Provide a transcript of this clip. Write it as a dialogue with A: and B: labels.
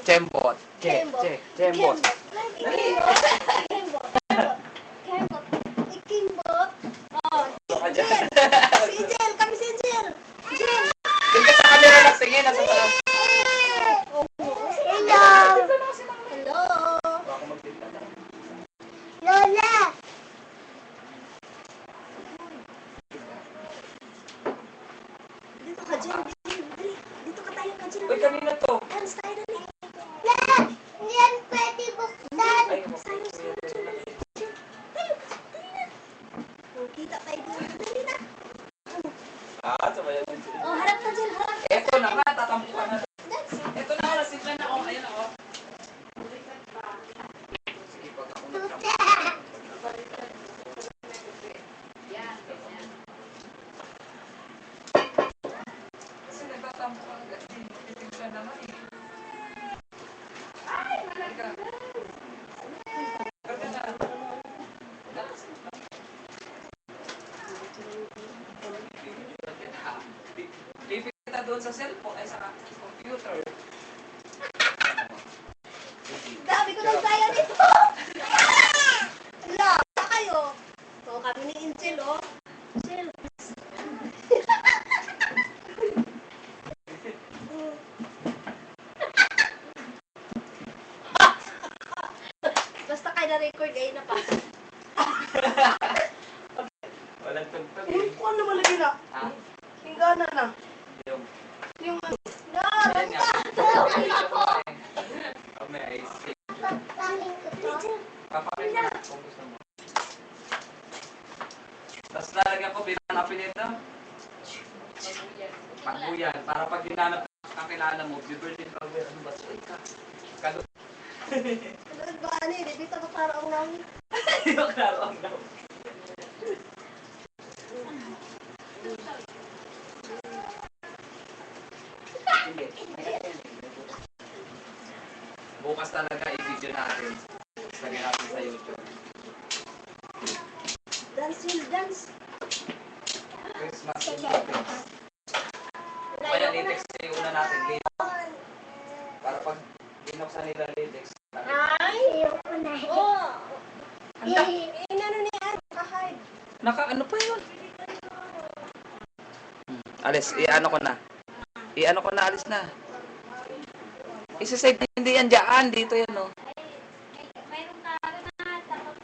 A: Chembot. Chembot.
B: Kembot. Kembot. Ikimbot. Oh, Jel. Si Jel. Kami si Jel. Jel.
A: Doon ka sa camera na tingin. Nasa taas.
B: Hello. Hello.
A: Baka magtinda na.
B: Lola. Dito ka, Jel. Dito ka tayo ka, Jel.
A: Uy, kanina to.
B: Dance tayo na ni. Lola. Yan pwede buksan.
A: Ay,
B: Tayo. Kita tayo dito. Dali na.
A: sabayan din.
B: Oh, harap na, Jel. Harap.
A: Eto na nga, tatampukan na.
B: Dance.
A: Eto na, nasiglan na ako. Ayan ako. Sige, pag ako nagtampo. Kasi nagtatampo ka agad. Titiglan naman eh. Ay, malaga. Karga na. Pipit kita doon sa cellphone, ay sa computer.
B: Dami ko ng saya dito. Wala, sa kayo. So, kami ni Angel, oh. Angel. Basta kayo na-record, ayun na pa.
A: Walang tugtog eh.
C: Kung ano malagay na?
A: Ha?
C: Hinggana na.
A: Yung...
C: Yung ano?
B: No,
A: Ayan nga.
B: basta.
A: Oh, may ice cream.
B: Papaling ko to.
A: Papakita na kung gusto mo. Tapos lalagyan ko bilang hanapin nito. Pagbuyan. Para pag hinanap kakilala mo, birthday flower, ano ba? Uy, kalo.
B: Ano ba, ano eh? Dito ko parang nang...
A: Yung klaro ang daw. Sige. Bukas talaga i-video natin. Lagyan natin sa YouTube.
B: Dance, Will, dance.
A: Christmas shopping. Kaya latex yung una natin. Latex. Para pag binuksan nila latex.
B: Ay! Oh! Inano niya? Kahide.
A: Ano pa yun? Alis, i-ano ko na. I-ano ko na, alis na. Isa-save, hindi yan dyan. Dito yan, oh.